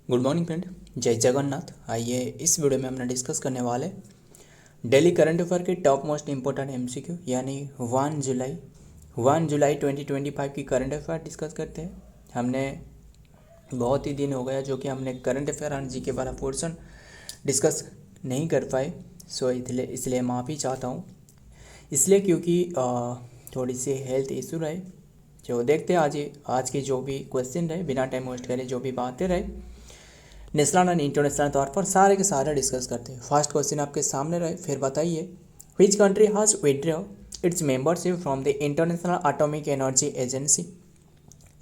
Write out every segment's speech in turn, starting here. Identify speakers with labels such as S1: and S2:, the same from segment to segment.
S1: Good morning friend, जय जगन्नाथ। आइए इस वीडियो में हम डिस्कस करने वाले डेली करंट अफेयर के टॉप मोस्ट इंपॉर्टेंट एमसीक्यू यानी 1 जुलाई 2025 की करंट अफेयर डिस्कस करते हैं। हमने बहुत ही दिन हो गया जो कि हमने करंट अफेयर और जीके वाला पोर्शन डिस्कस नहीं कर पाए। सो इसलिए माफ़ी चाहता हूँ, इसलिए क्योंकि थोड़ी सी हेल्थ इशू रहे। जो देखते हैं आज के जो भी क्वेश्चन रहे, बिना टाइम वेस्ट करे जो भी बातें रहे नेशनल एंड इंटरनेशनल तौर पर सारे के सारे डिस्कस करते हैं। फर्स्ट क्वेश्चन आपके सामने रहे, फिर बताइए which country has withdraw it's membership from the International Atomic Energy agency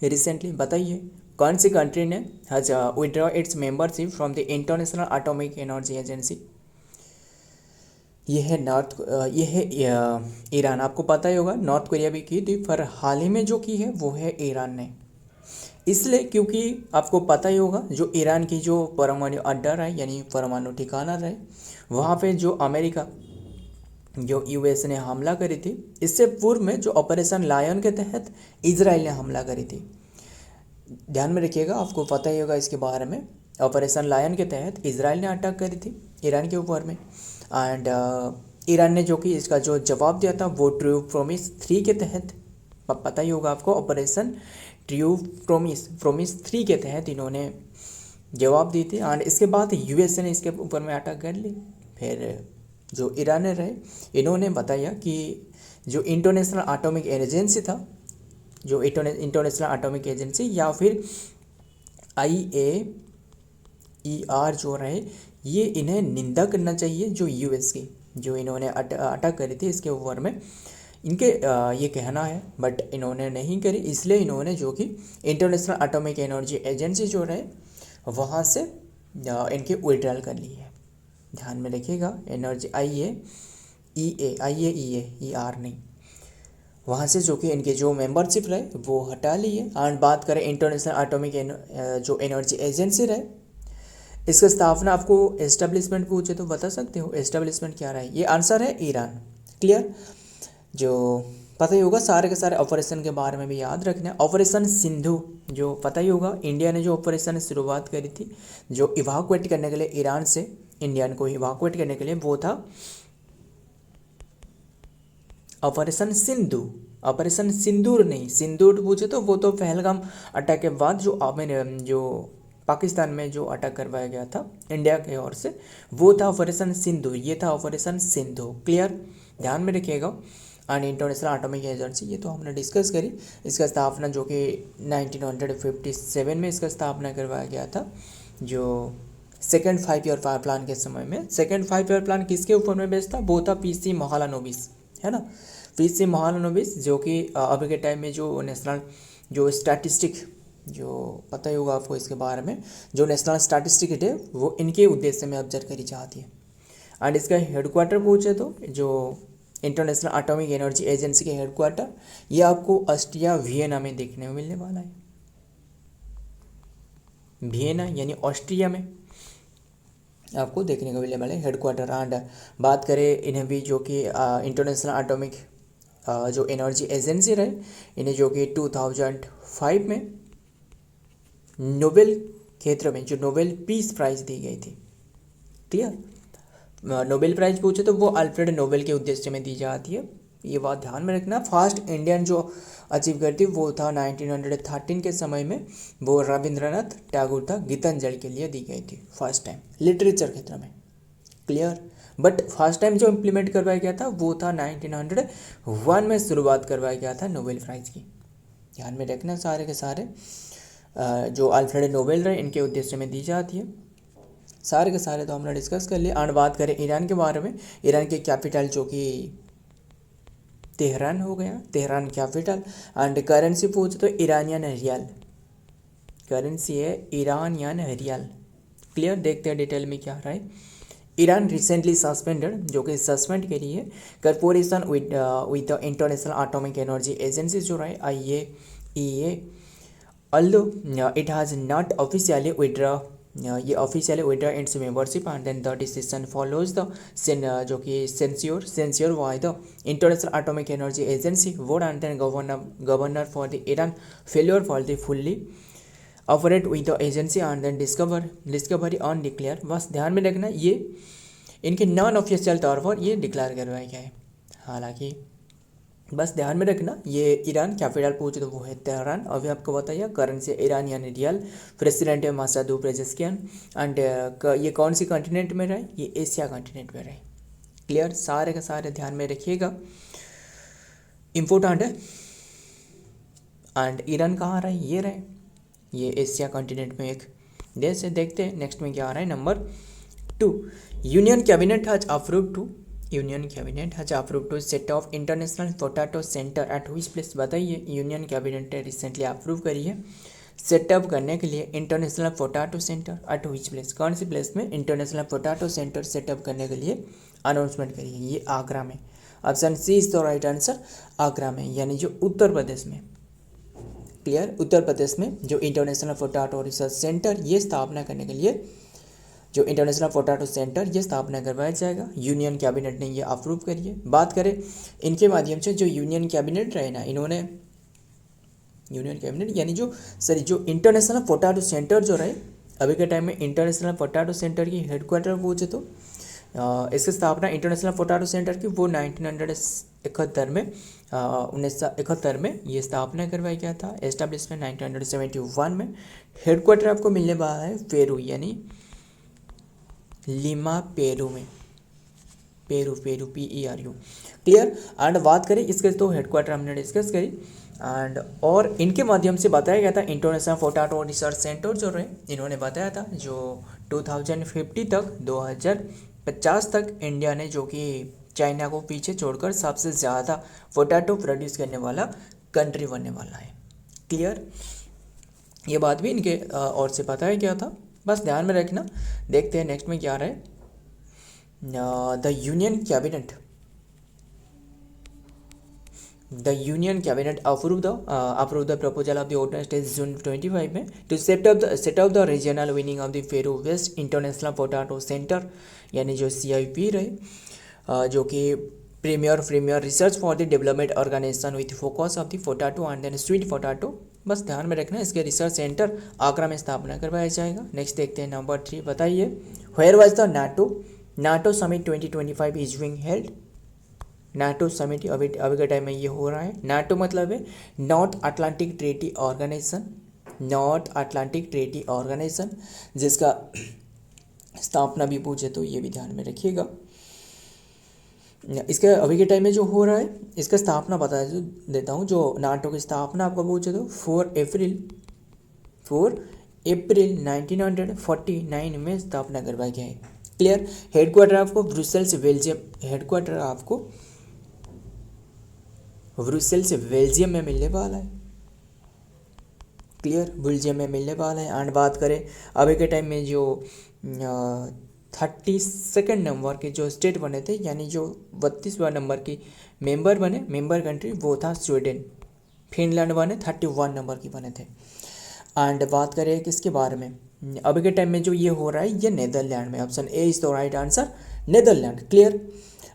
S1: recently. बताइए कौन सी कंट्री ने has withdraw it's membership from the International Atomic Energy agency. ये है ईरान। आपको पता ही होगा नॉर्थ कोरिया भी की थी, पर हाल ही में जो की है वो है ईरान ने। इसलिए क्योंकि आपको पता ही होगा जो ईरान की जो परमाणु अड्डा रहे यानी परमाणु ठिकाना रहे, वहाँ पे जो अमेरिका जो यूएस ने हमला करी थी, इससे पूर्व में जो ऑपरेशन लायन के तहत इजराइल ने हमला करी थी। ध्यान में रखिएगा, आपको पता ही होगा इसके बारे में। ऑपरेशन लायन के तहत इजराइल ने अटैक करी थी ईरान के ऊपर में, एंड ईरान ने जो कि इसका जो जवाब दिया था वो ट्रू प्रॉमिस 3 के तहत, पता ही होगा आपको, ऑपरेशन ट्रू प्रॉमिस 3 के तहत इन्होंने जवाब दी थी। एंड इसके बाद यूएस ने इसके ऊपर में अटैक कर ली। फिर जो ईरान रहे, इन्होंने बताया कि जो इंटरनेशनल एटॉमिक एजेंसी था, जो इंटरनेशनल एटॉमिक एजेंसी या फिर IAER जो रहे, ये इन्हें निंदा करना चाहिए जो यूएस की जो इन्होंने अटैक करी थी इसके ऊपर में। इनके ये कहना है, बट इन्होंने नहीं करी, इसलिए इन्होंने जो कि इंटरनेशनल एटॉमिक एनर्जी एजेंसी जो रहे वहाँ से इनके विड्रॉल कर ली है। ध्यान में रखिएगा, एनर्जी IAER नहीं, वहाँ से जो कि इनके जो मेंबरशिप रहे वो हटा ली है। एंड बात करें इंटरनेशनल एटॉमिक जो एनर्जी एजेंसी रहे, इसका स्थापना आपको एस्टेब्लिशमेंट पूछे तो बता सकते हो एस्टेब्लिशमेंट क्या रहे। ये आंसर है ईरान। क्लियर, जो पता ही होगा सारे के सारे ऑपरेशन के बारे में भी याद रखना। ऑपरेशन सिंधु जो पता ही होगा, इंडिया ने जो ऑपरेशन शुरुआत करी थी जो इवाकुएट करने के लिए ईरान से इंडियन को इवाकुएट करने के लिए, वो था ऑपरेशन सिंधु। ऑपरेशन सिंदूर नहीं, सिंदूर पूछे तो वो तो पहलगाम अटैक के बाद जो पाकिस्तान में जो अटैक करवाया गया था इंडिया की ओर से, वो था ऑपरेशन सिंधु। ये था ऑपरेशन सिंधु। क्लियर, ध्यान में रखिएगा। एंड इंटरनेशनल एटॉमिक एजेंसी ये तो हमने डिस्कस करी। इसका स्थापना जो कि 1957 में इसका स्थापना करवाया गया था। जो सेकेंड 5 ईयर प्लान के समय में, सेकेंड 5 ईयर प्लान किसके ऊपर में बेस्ड था, वो था PC महालानोबिस, है ना। PC महालानोबिस जो कि अभी के टाइम में जो नेशनल जो स्टैटिस्टिक, जो पता ही होगा आपको इसके बारे में, जो नेशनल स्टैटिस्टिक है वो इनके उद्देश्य में ऑब्जर्व करी जाती है। एंड इसका हेडक्वार्टर पूछे तो जो इंटरनेशनल एटॉमिक एनर्जी एजेंसी के हेडक्वार्टर, ये आपको ऑस्ट्रिया वियना में देखने को मिलने वाला है। वियना यानी ऑस्ट्रिया में आपको देखने को मिलने वाले हेडक्वार्टर। एंड बात करें इन्हें भी जो कि इंटरनेशनल एटॉमिक जो एनर्जी एजेंसी रहे, इन्हें जो कि 2005 में नोबेल क्षेत्र में जो नोबेल पीस प्राइज दी गई थी। क्लियर, नोबेल प्राइज पूछे तो वो अल्फ्रेड नोबेल के उद्देश्य में दी जाती है, ये बात ध्यान में रखना। फर्स्ट इंडियन जो अचीव करती वो था 1913 के समय में, वो रविंद्रनाथ टैगोर था, गीतांजलि के लिए दी गई थी फर्स्ट टाइम लिटरेचर क्षेत्र में। क्लियर, बट फर्स्ट टाइम जो इम्प्लीमेंट करवाया गया था वो था 1901 में शुरुआत करवाया गया था नोबेल प्राइज़ की। ध्यान में रखना, सारे के सारे जो अल्फ्रेड नोबेल रहे इनके उद्देश्य में दी जाती है। सारे के सारे तो हमने डिस्कस कर लिए। एंड बात करें ईरान के बारे में, ईरान की कैपिटल जो कि तेहरान हो गया, तेहरान कैपिटल। एंड करेंसी पूछे तो ईरानियन रियाल, करेंसी है ईरानियन रियाल। क्लियर, देखते हैं डिटेल में क्या रहा है। ईरान रिसेंटली सस्पेंडेड, जो कि सस्पेंड करी है corporation with the International Atomic Energy agency जो रहे IAEA, although it has not officially withdraw ये officially withdraw its membership and then the decision follows the जो कि censure by the International Atomic Energy Agency board and then governor for the Iran failure for the fully operate with the agency and then discovery on declare, बस ध्यान में रखना ये इनके non official तौर पर ये डिक्लेयर करवाया गया है। हालांकि बस ध्यान में रखना ये ईरान कैपिटल पूछे तो वो है तेहरान। अभी आपको बताइए करेंसी ईरान यानी रियल, प्रेसिडेंट है मसादू पेजेस्कियान एंड ये कौन सी कॉन्टिनेंट में रहे, ये एशिया कॉन्टिनेंट में रहे। क्लियर, सारे का सारे ध्यान में रखिएगा, इम्पोर्टेंट है। एंड ईरान कहाँ रहे, ये रहे, ये एशिया कॉन्टिनेंट में एक देश है। देखते हैं नेक्स्ट में क्या आ रहा है। Number 2, union cabinet has approved to set of international potato centre at which place. बताइए, यूनियन कैबिनेट ने रिसेंटली अप्रूव करी है सेटअप करने के लिए international potato centre at which place, कौन सी प्लेस में इंटरनेशनल पोटैटो सेंटर सेटअप करने के लिए अनाउंसमेंट करी है। ये आगरा में, option C is the right answer, Agra में यानी जो उत्तर प्रदेश में। क्लियर, उत्तर प्रदेश में जो इंटरनेशनल पोटैटो रिसर्च सेंटर ये स्थापना करने के लिए जो इंटरनेशनल पोटैटो सेंटर ये स्थापना करवाया जाएगा, यूनियन कैबिनेट ने ये अप्रूव करी है। बात करें इनके माध्यम से जो यूनियन कैबिनेट रहे ना, इन्होंने यूनियन कैबिनेट यानी जो इंटरनेशनल पोटैटो सेंटर जो रहे अभी के टाइम में, इंटरनेशनल पोटैटो सेंटर की हेडक्वार्टर पूछे तो इसकी स्थापना इंटरनेशनल पोटैटो सेंटर की वो 1971 में 1971 में ये स्थापना करवाया गया था। एस्टेब्लिशमेंट 1971 में। हेडक्वार्टर आपको मिलने वाला है पेरू यानी लिमा पेरू में, पेरू PERU। क्लियर, एंड बात करें इसके तो हेडक्वार्टर हमने डिस्कस करी एंड और इनके माध्यम से बताया गया था इंटरनेशनल पोटैटो रिसर्च सेंटर जो रहे इन्होंने बताया था जो 2050 तक 2050 तक इंडिया ने जो कि चाइना को पीछे छोड़कर सबसे ज़्यादा पोटैटो प्रोड्यूस करने वाला कंट्री बनने वाला है। क्लियर, ये बात भी इनके और से बताया गया था, बस ध्यान में रखना। देखते हैं नेक्स्ट में क्या रहा है। The union cabinet approve the proposal of the ordinance date June 25 में to set up the regional winning of the Peru west international potato centre यानी जो CIP रहे, जो कि premier research for the development organisation with focus of the potato and then sweet potato. बस ध्यान में रखना इसके रिसर्च सेंटर आगरा में स्थापना करवाया जाएगा। नेक्स्ट देखते हैं नंबर 3, बताइए where was the NATO summit 2025 is being held. NATO summit अभी के टाइम में ये हो रहा है। नाटो मतलब है नॉर्थ अटलांटिक ट्रीटी ऑर्गेनाइजेशन, जिसका स्थापना भी पूछे तो ये भी ध्यान में रखिएगा। इसके अभी के टाइम में जो हो रहा है इसका स्थापना बता देता हूँ। जो नाटो की स्थापना आपको पूछे तो 4 अप्रैल 1949 में स्थापना करवाया गया है। क्लियर, हेडक्वार्टर आपको ब्रुसेल्स बेल्जियम में मिलने वाला है। क्लियर, बेल्जियम में मिलने वाला है। एंड बात करें अभी के टाइम में जो 32nd नंबर के जो स्टेट बने थे यानी जो 32वां नंबर की मेंबर कंट्री वो था स्वीडन। फिनलैंड बने 31 नंबर की बने थे। एंड बात करें किसके बारे में, अभी के टाइम में जो ये हो रहा है ये नेदरलैंड में, option A is the right answer, Netherland. Clear,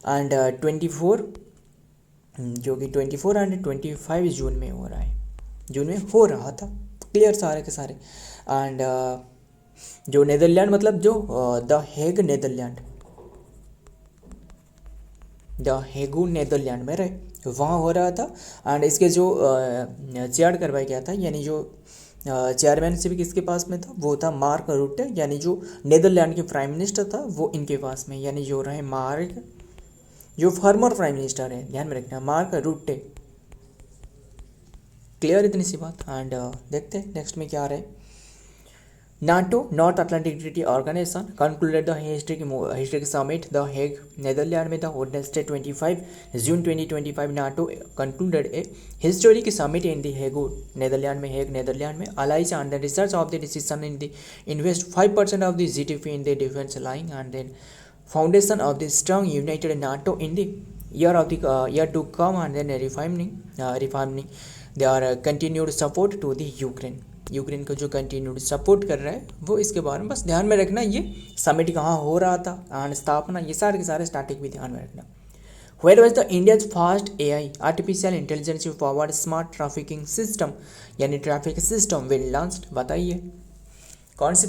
S1: and 24 जो कि 24 एंड 25 जून में हो रहा है, जून में हो रहा था। क्लियर, सारे के सारे। एंड जो नेदरलैंड मतलब जो द हेग नेदरलैंड में रहे वहाँ हो रहा था। एंड इसके जो चेयर करवाया गया था यानी जो चेयरमैनशिप किसके पास में था, वो था मार्क रूटे, यानी जो नेदरलैंड के प्राइम मिनिस्टर था वो इनके पास में, यानी जो रहे मार्क, जो फॉर्मर प्राइम मिनिस्टर है, ध्यान में रखना, मार्क रूटे। क्लियर इतनी सी बात। एंड देखते हैं नेक्स्ट में क्या आ रहा है। NATO north Atlantic treaty organization concluded the historic summit the Hague Netherland में the Wednesday 25 June 2025 NATO concluded a historic summit in the Hague Netherland में allies and the research of the decision in the invest 5% of the GDP in the defense line and then foundation of the strong united NATO in the year to come and then refining their continued support to the Ukraine को जो continued support कर रहा है वो इसके बारे में बस ध्यान में रखना। ये समिट कहाँ हो रहा था, स्थापना, ये सारे के सारे स्टार्टिंग भी ध्यान में रखना। Where was the India's first AI artificial intelligence forward smart trafficking system यानी ट्रैफिक सिस्टम विल लॉन्च्ड, बताइए कौन सी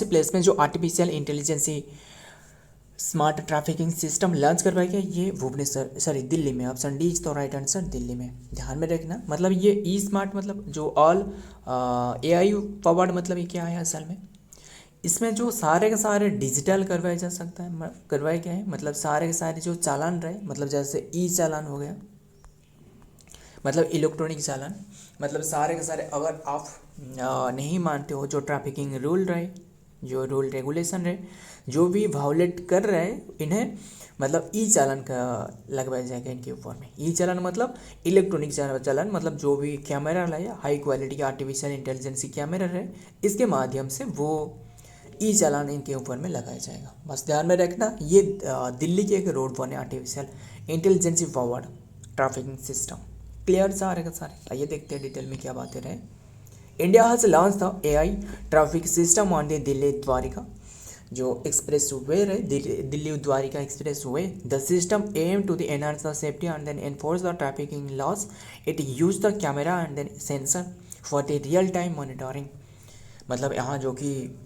S1: प्लेस में जो artificial intelligence smart trafficking system launch करवाया गया, ये भुवनेश्वर सॉरी दिल्ली में। Option D is the right answer, Delhi में। ध्यान में रखना, मतलब ये ई स्मार्ट मतलब जो ऑल एआई फॉरवर्ड मतलब ये क्या है असल में, इसमें जो सारे के सारे डिजिटल करवाया जा सकता है, करवाया गया है, मतलब सारे के सारे जो चालान रहे, मतलब जैसे ई चालान हो गया, मतलब इलेक्ट्रॉनिक चालान, मतलब सारे के सारे अगर आप नहीं मानते हो जो ट्रैफिकिंग रूल रहे, जो रूल रेगुलेशन रहे, जो भी वायोलेट कर रहे हैं इन्हें मतलब ई चालान का लगवाया जाएगा इनके ऊपर में। ई चालान मतलब इलेक्ट्रॉनिक चालान, मतलब जो भी कैमरा लाए हाई क्वालिटी का आर्टिफिशियल इंटेलिजेंस कैमरा रहे, इसके माध्यम से वो ई चालान इनके ऊपर में लगाया जाएगा। बस ध्यान में रखना, ये दिल्ली के एक रोड बने artificial intelligence forward trafficking system. Clear सारे का सारे, आइए देखते हैं डिटेल में क्या बातें रहे। India has launch the AI traffic system on the Delhi Dwarka, जो एक्सप्रेस वे रहे Delhi Dwarka expressway. The system aim to the enhance the safety and then enforce the trafficking laws. It use the camera and then sensor for the real time monitoring, मतलब यहाँ जो कि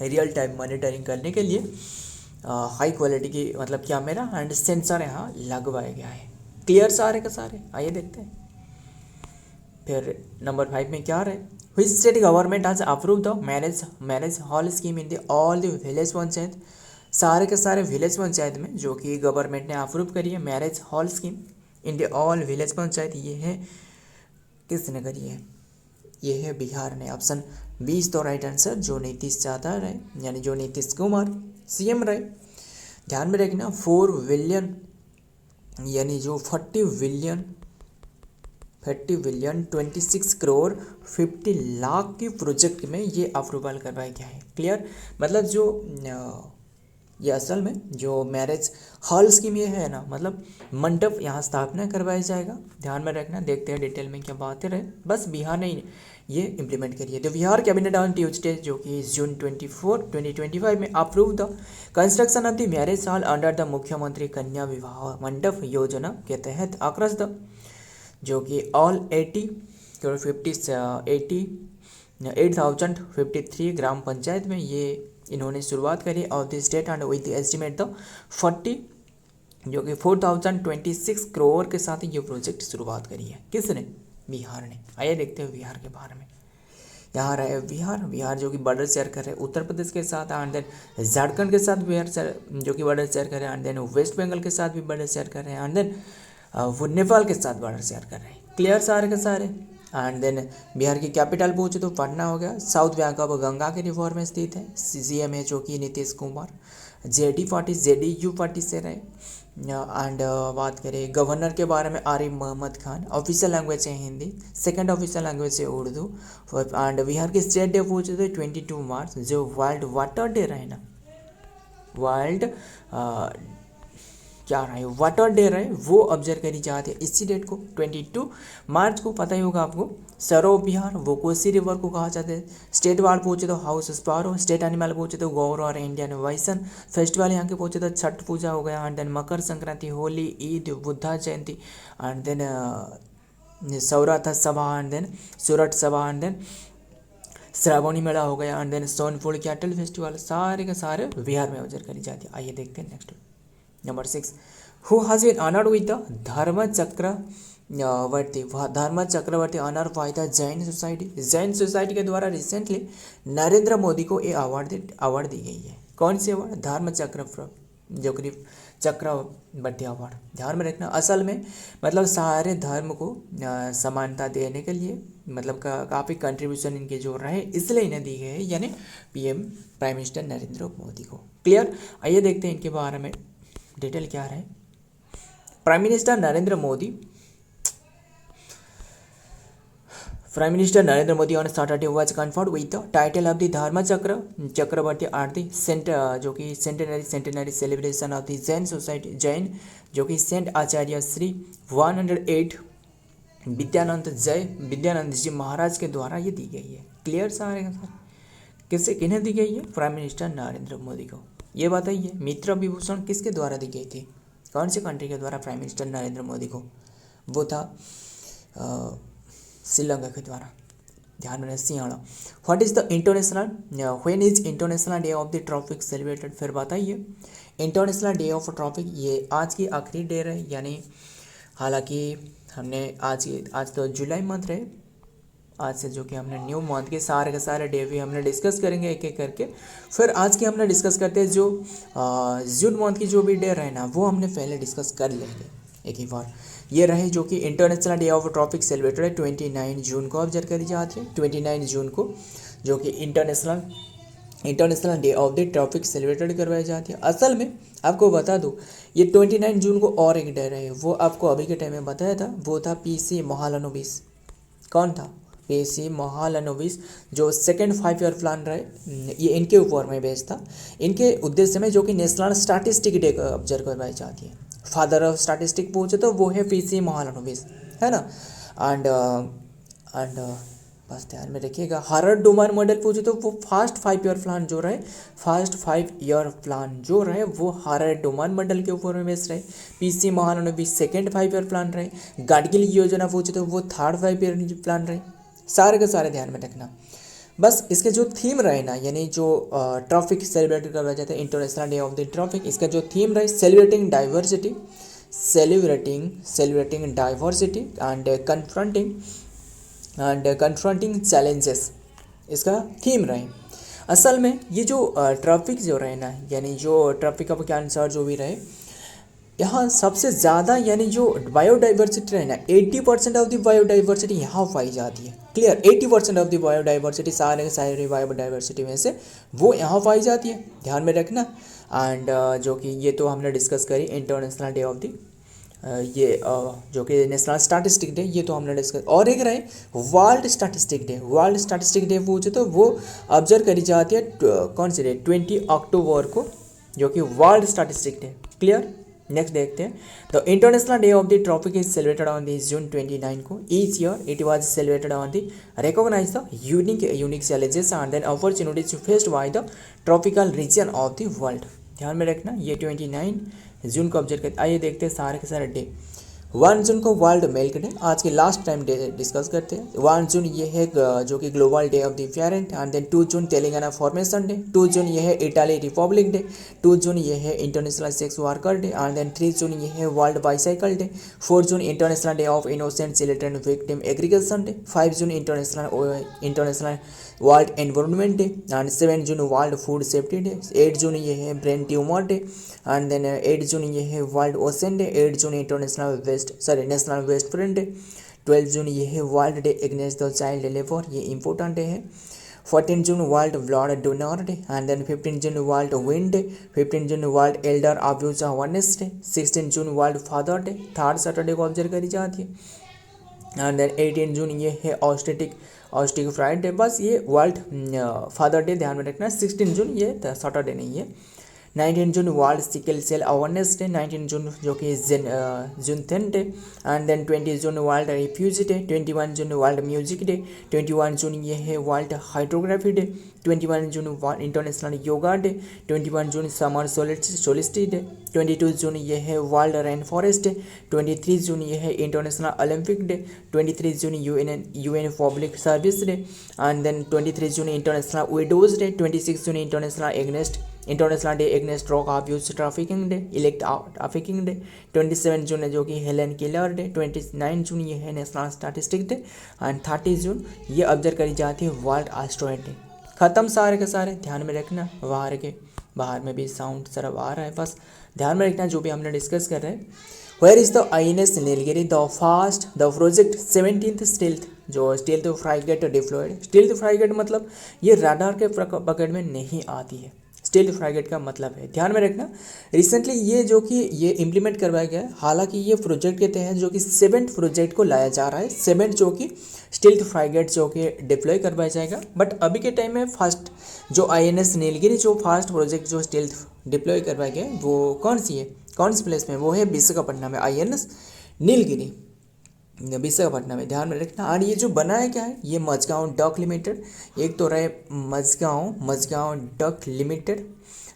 S1: real time monitoring करने के लिए high quality की मतलब camera and sensor यहाँ लगवाया गया है। क्लियर सारे का सारे, आइए देखते हैं। फिर नंबर 5 में क्या रहे, which state government has approved the marriage hall scheme in the all the village panchayat, सारे के सारे विलेज पंचायत में जो कि गवर्नमेंट ने अप्रूव करी है marriage hall scheme in the all village panchayat, ये है किसने करी है, ये है बिहार ने। ऑप्शन 20 तो राइट आंसर, जो नीतीश यादव रहे यानी जो नीतीश कुमार सीएम रहे। ध्यान में रखना 4 बिलियन यानी जो 40 बिलियन 26 करोड़ 50 लाख की प्रोजेक्ट में ये अप्रूवल करवाया गया है। क्लियर, मतलब जो ये असल में जो मैरिज हॉल स्कीम ये है ना, मतलब मंडप यहाँ स्थापना करवाया जाएगा। ध्यान में रखना, देखते हैं डिटेल में क्या बातें रहे। बस बिहार ने ये इम्प्लीमेंट करी है। तो बिहार कैबिनेट ऑन ट्यूसडे जो कि जून 24, 2025 में approve the construction of the marriage hall under the मुख्यमंत्री कन्या विवाह मंडप योजना के तहत अक्रॉस द जो कि ऑल 8,053 ग्राम पंचायत में ये इन्होंने शुरुआत करी of the state and with estimate the 40 जो कि 4,026 करोड़ के साथ ये प्रोजेक्ट शुरुआत करी है। किसने, बिहार ने। आइए देखते हैं बिहार के बारे में। यहाँ रहे बिहार जो कि बॉर्डर शेयर कर रहे हैं उत्तर प्रदेश के साथ, एंड देन झारखंड के साथ बिहार जो कि बॉर्डर शेयर कर रहे हैं, एंड देन वेस्ट बंगाल के साथ भी बॉर्डर शेयर कर रहे हैं, एंड देन वो नेपाल के साथ बॉर्डर शेयर कर रहे हैं। क्लियर सारे के सारे। एंड देन बिहार की कैपिटल पूछे तो पटना हो गया। साउथ बैंक ऑफ गंगा के रिवर में स्थित है। सीएम है जो कि नीतीश कुमार, जेडीयू पार्टी से रहे। एंड बात करें गवर्नर के बारे में, आरिफ मोहम्मद खान। ऑफिशियल लैंग्वेज है हिंदी, सेकंड ऑफिशियल लैंग्वेज है उर्दू। एंड बिहार की स्टेट डे पूछे तो 22 मार्च जो वर्ल्ड वाटर डे रहे ना, वर्ल्ड क्या रहे वाटर डे रहे, वो ऑब्जर्व करी जाती है इसी डेट को 22 मार्च को। पता ही होगा आपको। सरो बिहार वो कोसी रिवर को कहा जाता है। स्टेट वार्ड पूछे तो हाउस स्पारो। स्टेट एनिमल पूछे तो गौर और इंडियन वाइसन। फेस्टिवल यहाँ के पूछे तो छठ पूजा हो गया, and then Makar Sankranti, Holi, Eid, Buddha Jayanti, and then Saurath Sabha, and then सूरत सभा, एंड देन श्रावणी मेला हो गया, and then Sonpur cattle festival, सारे के सारे बिहार में ऑब्जर्व करी जाती है। आइए देखते हैं next. Number 6, who has been honoured with the Dharma Chakravarti honour by the Jain society. Jain society के द्वारा रिसेंटली नरेंद्र मोदी को ये अवार्ड दी गई है। कौन सी अवार्ड, धर्म चक्रवर्ती अवार्ड। ध्यान में रखना, असल में मतलब सारे धर्म को समानता देने के लिए मतलब काफ़ी कंट्रीब्यूशन इनके जो रहे, इसलिए इन्हें दी गई है, यानी PM prime minister Narendra Modi को। क्लियर, आइए देखते हैं इनके बारे में डिटेल क्या रहे। Prime minister Narendra Modi on Saturday was conferred with the title of the Dharma Chakraborty are the जो कि centenary celebration of the Jain society, Jain जो कि सेंट आचार्य श्री 108 विद्यानंद जी महाराज के द्वारा ये दी गई है। क्लियर सारे किन्हें दी गई है, प्राइम मिनिस्टर नरेंद्र मोदी को। ये बताइए मित्र विभूषण किसके द्वारा दी गई थी, कौन से कंट्री के द्वारा प्राइम मिनिस्टर नरेंद्र मोदी को, वो था श्रीलंका के द्वारा। ध्यान में सिंहड़ा। What is the international, when is international day of the tropic celebrated, फिर बताइए। इंटरनेशनल डे ऑफ ट्रॉफिक ये आज की आखिरी डे है, यानी हालांकि हमने आज तो जुलाई मंथ रहे, आज से जो कि हमने न्यू मंथ के सारे डे भी हमने डिस्कस करेंगे एक एक करके। फिर आज की हमने डिस्कस करते हैं जो जून मंथ की जो भी डे रहे ना, वो हमने पहले डिस्कस कर लेंगे एक ही बार। ये रहे जो कि international day of tropic celebrated है 29 जून को ऑब्जर्व करी जाती है, 29 जून को, जो कि international day of the tropic celebrated करवाई जाती है। असल में आपको बता दूं, ये 29 जून को और एक डे रहे, वो आपको अभी के टाइम में बताया था, वो था पीसी महालनोबिस। कौन था? पीसी महालनोबिस, जो सेकेंड 5 ईयर प्लान रहे, ये इनके ऊपर में बेस्ड था। इनके उद्देश्य में जो कि नेशनल स्टैटिस्टिक डे ऑब्जर्व करवाई जाती है। फादर ऑफ स्टैटिस्टिक पूछे तो वो है पीसी महालनोबिस, है ना। एंड बस ध्यान में रखिएगा। हार्वर्ड डोमर मॉडल पूछे तो वो फर्स्ट 5 ईयर प्लान जो रहे, वो हार्वर्ड डोमर मॉडल के ऊपर में बेस्ड रहे। PC Mahalanobis second 5 year plan रहे। गाडगिल योजना पूछे तो वो थर्ड 5 ईयर प्लान रहे। सारे के सारे ध्यान में रखना। बस इसके जो थीम रहे ना, यानी जो ट्रॉफिक सेलिब्रेट करवाया जाता है, international day of the tropic, इसका जो थीम रहे celebrating diversity and confronting challenges, इसका थीम रहे। असल में ये जो ट्रॉफिक जो रहे ना, यानी जो ट्रॉफिक ऑफ कैंसर जो भी रहे, यहाँ सबसे ज़्यादा यानी जो बायोडाइवर्सिटी रहे ना, 80% ऑफ द बायोडाइवर्सिटी यहाँ पाई जाती है। क्लियर? 80% ऑफ द बायोडाइवर्सिटी, सारी बायोडाइवर्सिटी में से वो यहाँ पाई जाती है, ध्यान में रखना। एंड जो कि ये तो हमने डिस्कस करी इंटरनेशनल डे ऑफ द जो कि नेशनल स्टैटिस्टिक डे, ये तो हमने डिस्कस। और एक रहे वर्ल्ड स्टैटिस्टिक डे पूछे तो वो ऑब्जर्व करी जाती है कौन सी डे? 20 अक्टूबर को, जो कि world statistic day. Clear? Next देखते हैं। The international day of the tropic is celebrated on the June 29 को। Each year it was celebrated on the recognise the unique challenges and then opportunities faced by the tropical region of the world. ध्यान में रखना, ये 29 जून को observe करते। आइए देखते हैं सारे के सारे डे। 1 जून को वर्ल्ड मिल्क डे, आज के लास्ट टाइम डे डिस्कस करते हैं। 1 जून ये है जो कि global day of the parent. And then 2 June Telangana formation day. 2 June ये है इटाली रिपब्लिक डे। 2 जून ये है international sex worker day. And then 3 June ये है world bicycle day. 4 June international day of innocent children victim aggregation day. 5 June international world environment day. And 7 June world food safety day. 8 June ये है brain tumour day. And then 8 June ये है world ocean day. 8 June national best friend day. 12 June ये है world day against the child labour, ये important day है। 14 June world blood donor day. And then 15 June world wind day. 15 June world elder abuse awareness day. 16 June world father day, third Saturday को observe करी जाती है। And then 18 जून ये है ऑस्टिक Friday. बस ये वर्ल्ड फादर डे ध्यान में रखना। 16 जून ये सैटरडे नहीं है। 19 June world sickle cell awareness day. 19 June जो कि Juneteenth day. And then 20 June world refugee day. 21 June world music day. 21 June ये है world hydrography day. 21 June international yoga day. 21 June summer solstice day. 22 June ये है world rain forest day. 23 June ये है international Olympic day. 23 June UN public service day. And then 23 June international widows day. 26 June international day against drug abuse trafficking day, illicit trafficking day. 27 June है जो कि Helen killer day. 29 जून ये है national statistic day. And 30 जून ये observe करी जाती है world asteroid day. खत्म सारे के सारे, ध्यान में रखना। बाहर में भी साउंड सरब आ रहा है, बस ध्यान में रखना जो भी हमने डिस्कस कर रहे हैं। Where is the INS Nilgiri the project 17th stealth frigate deployed. Stealth frigate मतलब ये रडार के पकड़ में नहीं आती है, स्टील्थ फ्राइगेट का मतलब है, ध्यान में रखना। रिसेंटली ये जो कि ये इम्प्लीमेंट करवाया गया है, हालांकि ये प्रोजेक्ट के तहत जो कि 7th प्रोजेक्ट को लाया जा रहा है। 7th जो कि स्टील्थ फ्राइगेट जो कि डिप्लॉय करवाया जाएगा। बट अभी के टाइम में फर्स्ट जो INS नीलगिरी जो फर्स्ट प्रोजेक्ट जो स्टील्थ डिप्लॉय करवाया गया है, वो कौन सी प्लेस में? वो है विशाखापट्टनम में, INS नीलगिरी विशाखापट्टनम में, ध्यान में रखना। और ये जो बना है क्या है, ये मझगांव डक लिमिटेड, एक तो रहे Mazagon dock limited,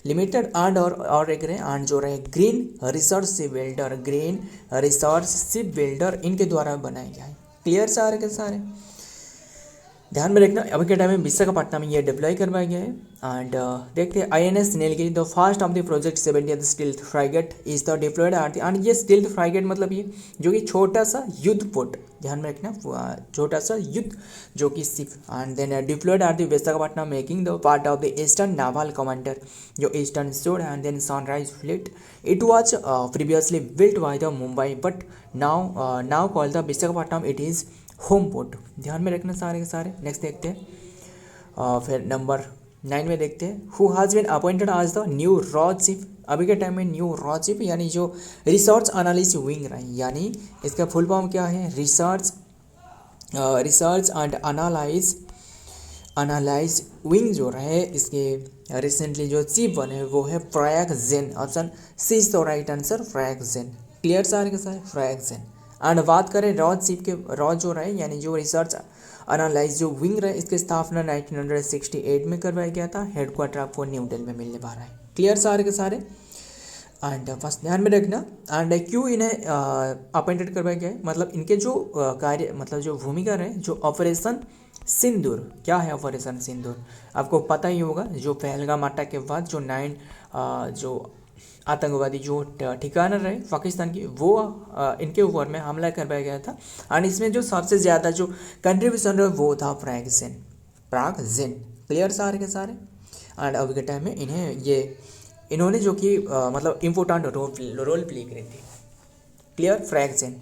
S1: limited and और एक रहे एंड जो रहे green research ship builder, green research ship builder इनके द्वारा बनाया गया है। क्लियर सारे के सारे, ध्यान में रखना। अभी के टाइम में विशाखापट्टनम में ये डिप्लॉय करवाया गया है। एंड देखते हैं INS Nilgiri the first of the project 70th stealth frigate is the deployed at and ये स्टील्थ फ्राइगेट मतलब ये जो कि छोटा सा युद्ध पोत, ध्यान में रखना, छोटा सा युद्ध जो कि ship and then deployed at the Visakhapatnam making the part of the eastern naval commander जो eastern shore and then sunrise fleet. It was previously built by the Mumbai but now called the Visakhapatnam, it is home port. ध्यान में रखना सारे के सारे। Next देखते हैं फिर नंबर 9 में देखते हैं हु हैज़ बीन अपॉइंटेड आज द न्यू रॉ चीफ। अभी के टाइम में न्यू रॉ चीफ यानी जो रिसर्च एनालिसिस विंग रहे, यानी इसका फुल फॉर्म क्या है, रिसर्च एंड एनालाइज विंग जो रहे इसके रिसेंटली जो चीफ बने वो है Prayag Jain. Option C is the right answer, Prayag Jain. Clear सारे के सारे, प्रयाग जैन। एंड बात करें रॉ चीफ के, रॉ जो रहे यानी जो रिसर्च एनालाइज जो विंग रहे इसकी स्थापना 1968 में करवाया गया था। हेडक्वार्टर आपको न्यू दिल्ली में मिलने वाला है। क्लियर सारे के सारे। एंड फर्स्ट ध्यान में रखना एंड क्यों इन्हें अपॉइंटेड करवाया गया है, मतलब इनके जो कार्य मतलब जो भूमिका रहे, जो ऑपरेशन सिंदूर, क्या है ऑपरेशन सिंदूर आपको पता ही होगा। जो पहलगाम अटैक के बाद जो 9 जो आतंकवादी जो ठिकाना रहे पाकिस्तान की, वो इनके ऊपर में हमला करवाया गया था। एंड इसमें जो सबसे ज़्यादा जो कंट्रीब्यूशन रहे वो था प्रयाग जैन। क्लियर सारे के सारे। एंड अभी के टाइम में इन्होंने जो कि मतलब इम्पोर्टेंट रोल प्ले करी थी। क्लियर, प्रयाग जैन।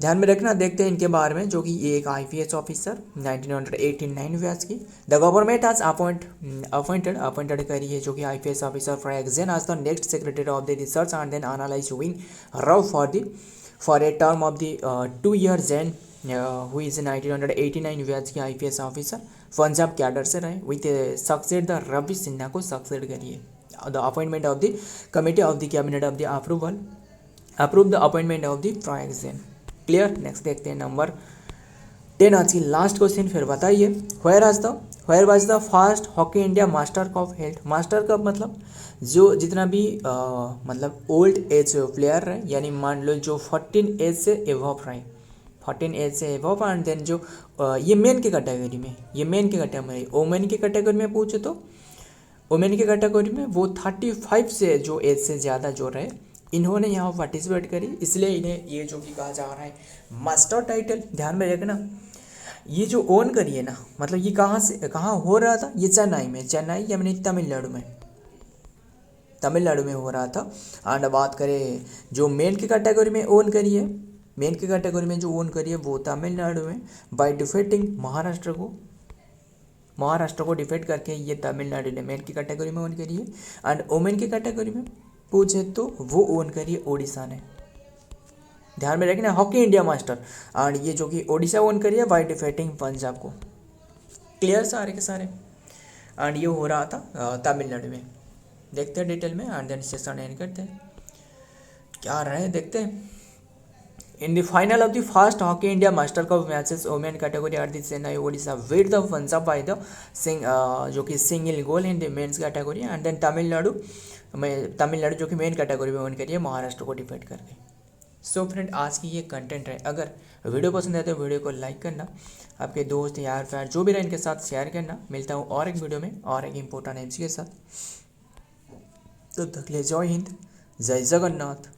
S1: ध्यान में रखना। देखते हैं इनके बारे में, जो कि ये एक IPS ऑफिसर 1989 बैच की। द गवर्नमेंट आज अपॉइंटेड करी है जो कि IPS ऑफिसर प्रयाग जैन आज the next secretary of the research and then analyse wing रॉ for a term of the 2 year. Jain who is 1989 batch की IPS ऑफिसर पंजाब कैडर से रहे with succeed the Ravi Sinha को सक्सेड करिए। The appointment of the committee of the cabinet of the approve the appointment of the Prayag Jain. Clear. Next देखते हैं number 10 आज की last question. फिर बताइए where was the first hockey India master cup held. Master cup मतलब जो जितना भी मतलब ओल्ड एज प्लेयर रहे, यानी मान लो जो 14 एज से एवव रहे, 14 एज से एवव। एंड देन जो ये मेन की कैटेगरी में, वोमेन की कैटेगरी में पूछे तो वोमेन की कैटेगरी में वो 35 से जो एज से ज़्यादा जो रहे इन्होंने यहाँ पार्टिसिपेट करी, इसलिए इन्हें ये जो कि कहा जा रहा है मास्टर टाइटल। ध्यान में रखना, ये जो ओन करिए ना, मतलब ये कहाँ हो रहा था, ये चेन्नई या मैंने तमिलनाडु में हो रहा था। एंड बात करें जो मेन की कैटेगरी में ओन करी है, मेन की कैटेगरी में जो ओन करी है वो तमिलनाडु में बाय डिफेटिंग महाराष्ट्र को डिफेट करके ये तमिलनाडु ने मेन की कैटेगरी में ओन करी है। एंड वोमेन की कैटेगरी में पूछे तो वो ओन करिए ओडिशा ने। ध्यान में रखना, हॉकी इंडिया मास्टर। एंड ये जो कि ओडिशा ओन करिए बाय डिफेटिंग पंजाब को। क्लियर सारे के सारे। एंड ये हो रहा था तमिलनाडु में। देखते हैं डिटेल में एंड देन सेशन एंड करते हैं क्या रहे, देखते हैं। In the final of the first hockey India master cup matches women category are the Chennai Odisha with the Punjab by the जो कि single goal in the men's category. And then Tamil Nadu जो कि मेन कैटेगरी में ओन करिए महाराष्ट्र को डिफेट करके। So friend, आज की ये कंटेंट है। अगर वीडियो पसंद है तो वीडियो को लाइक करना, आपके दोस्त यार फ्रेंड जो भी रहे इनके साथ शेयर करना। मिलता हूँ और एक वीडियो में और एक इम्पोर्टेंट MC के साथ। तब तक ले जय हिंद, जय जगन्नाथ।